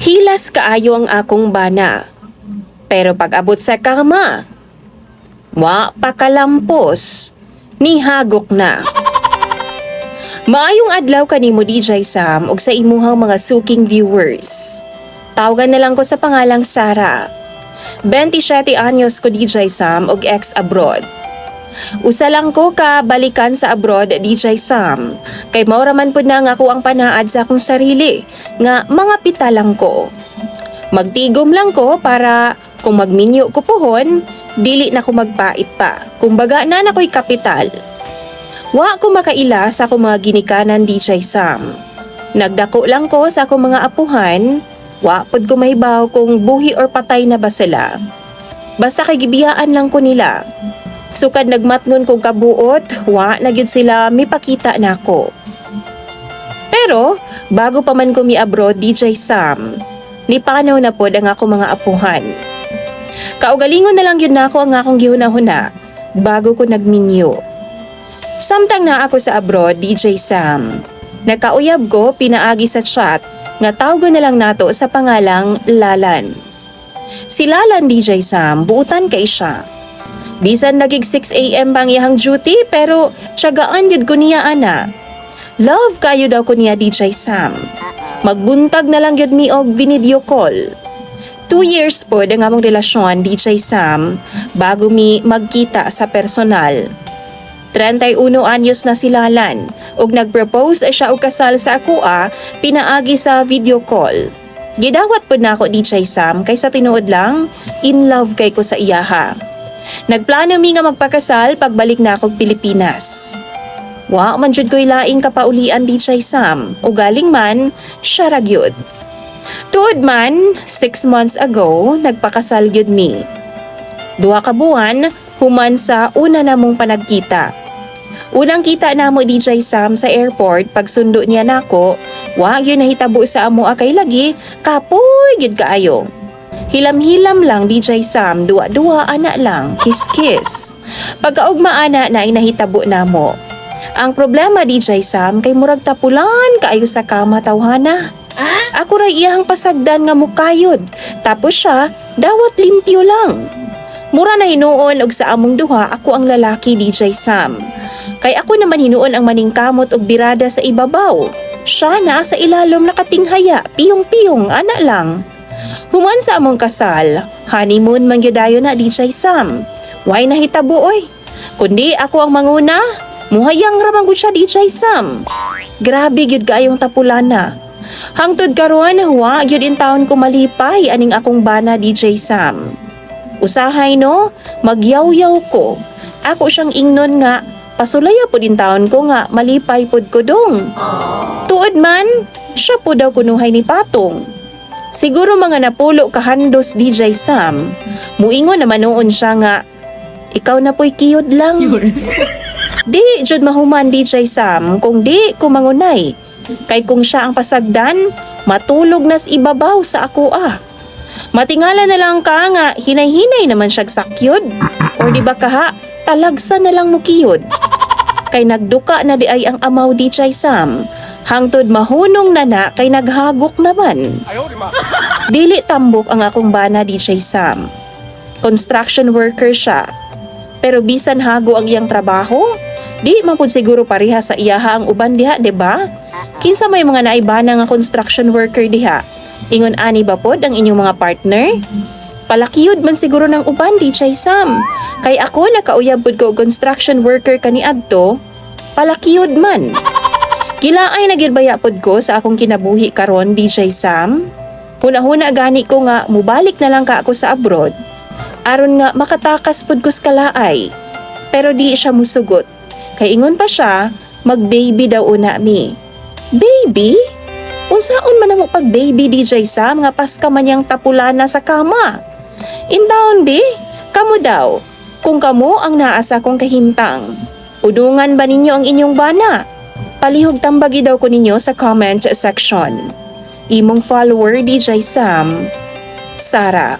Hilas kaayo ang akong bana. Pero pag abot sa kama, wa pa kalampos, nihagok na. Maayong adlaw kanimo DJ Sam ug sa imuhang mga suking viewers. Tawagan na lang ko sa pangalang Sara. 27 anyos ko DJ Sam ug ex-abroad. Usa lang ko ka balikan sa abroad DJ Sam. Kay mao ra man pud na nga ako ang panaad sa akong sarili nga mga pita lang ko. Magtigom lang ko para kung magminyo ko pohon, dili na ko magpait pa. Kumbaga na nako'y kapital. Wa ko makaila sa akong mga ginikanan DJ Sam. Nagdako lang ko sa akong mga apuhan, wa pod ko mahibaw kung buhi or patay na ba sila. Basta kay gibiyaan lang ko nila. Sukad nagmatngon kong kabuot, wa na gyud sila mipakita nako. Pero bago pa man ko mi-abroad DJ Sam, nipanaw na pod ang ako mga apuhan. Kaugalingon na lang yun na ako ang akong gihuna-huna bago ko nagminyo. Samtang na ako sa abroad, DJ Sam, nakauyab ko pinaagi sa chat nga tawgon na lang nato sa pangalang Lalan. Si Lalan DJ Sam, buutan kay siya. Bisan nagig 6 AM pang iyang duty pero tiyagaan yun ko niya ana. Love kayo daw ko niya DJ Sam. Magbuntag na lang yun mi og video call. 2 years po ang among relasyon DJ Sam bago mi magkita sa personal. 31 anyos na si Lalan ug nagpropose siya og kasal sa akoa pinaagi sa video call. Gidawat pod na ako DJ Sam kay sa tinuod lang in love kay ko sa iyaha. Nagplano mi nga magpakasal pagbalik na akong Pilipinas. Wa man jud ko'y laing kapaulian DJ Sam o galing man siya ra gyud. Tuod man 6 months ago nagpakasal gyud mi. 2 ka buwan human sa una namong panagkita. Unang kita namo DJ Sam sa airport pagsundo niya nako, wa gyud nahitabo sa amo kay lagi kapoy gyud kaayo. Hilam-hilam lang DJ Sam, duwa-duwa ana lang, kiss-kiss. Pagkaugma ana na inahitabo namo. Ang problema DJ Sam kay murag tapulan kaayo sa kama tawhana. Ako ra iyang pasagdan nga mukayod, tapos siya dawat limpyo lang. Mura na hinuon og sa among duha ako ang lalaki DJ Sam. Kay ako naman hinuon ang maningkamot og birada sa ibabaw. Siya na sa ilalom nakatinghaya, piyong-piyong ana lang. Human sa among kasal, honeymoon man gyudayon na DJ Sam. Why nahitabo oy? Kundi ako ang manguna, muhayang ra man gud siya DJ Sam. Grabe gyud kaayong tapulana. Hangtod karon wa gyud in taon ko malipay aning akong bana DJ Sam. Usahay no, magyaw-yaw ko. Ako siyang ingnon nga pasulaya po din taon ko nga malipay pod ko dong. Tuod man, siya po daw kunuhay ni Patong. Siguro mga napulo kahandos DJ Sam. Muingon naman noon siya nga, ikaw na po'y kiyod lang. Di, jud mahuman DJ Sam, kung di kumangunay. Kay kung siya ang pasagdan, matulog nas ibabaw sa ako Matingala na lang ka nga, hinay-hinay naman siyag sakyod. Or di ba kaha, talagsa na lang mukiyod. Kay nagduka na di ay ang amaw DJ Sam. Hangtod mahunong na kay naghagok naman. Dili tambok ang akong bana DJ Sam. Construction worker siya. Pero bisan hago ang iyang trabaho, di man pud siguro pareha sa iyaha ang uban diha, diba? Kinsa may mga naibana nga construction worker diha? Ingon ani ba pod ang inyong mga partner? Palakiyod man siguro ng uban DJ Sam. Kay ako nakauyab pod ko og construction worker kaniadto, palakiyod man. Gilaay na gyud baya pod ko sa akong kinabuhi karon DJ Sam. Huna-huna gani ko nga mubalik na lang ka ako sa abroad. Aron nga makatakas pod ko sa kalaay. Pero di siya musugot. Kay ingon pa siya, mag-baby daw una mi. Baby? Unsaon man namo pag-baby DJ Sam nga pas ka man yang tapulana sa kama? Intaon bi, kamo daw. Kung kamo ang naasa kong kahintang, udungan ba ninyo ang inyong bana? Palihog tambagi daw ko ninyo sa comment section. Imong follower DJ Sam, Sara.